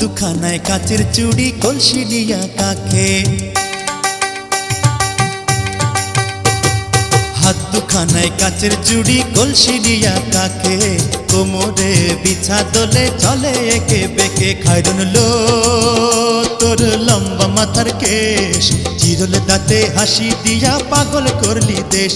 দুখানায় কাচের চুড়ি কলসি দিয়া কাকে, হাত দুখানায় কাচের চুড়ি কলসি দিয়া কাকে, কোমরে বিছা দোলে চলে একে বেঁকে। খায়রুন লো তোর লম্বা মাথার কেশ, চিরল দাঁতে হাসি দিয়া পাগল করলি দেশ।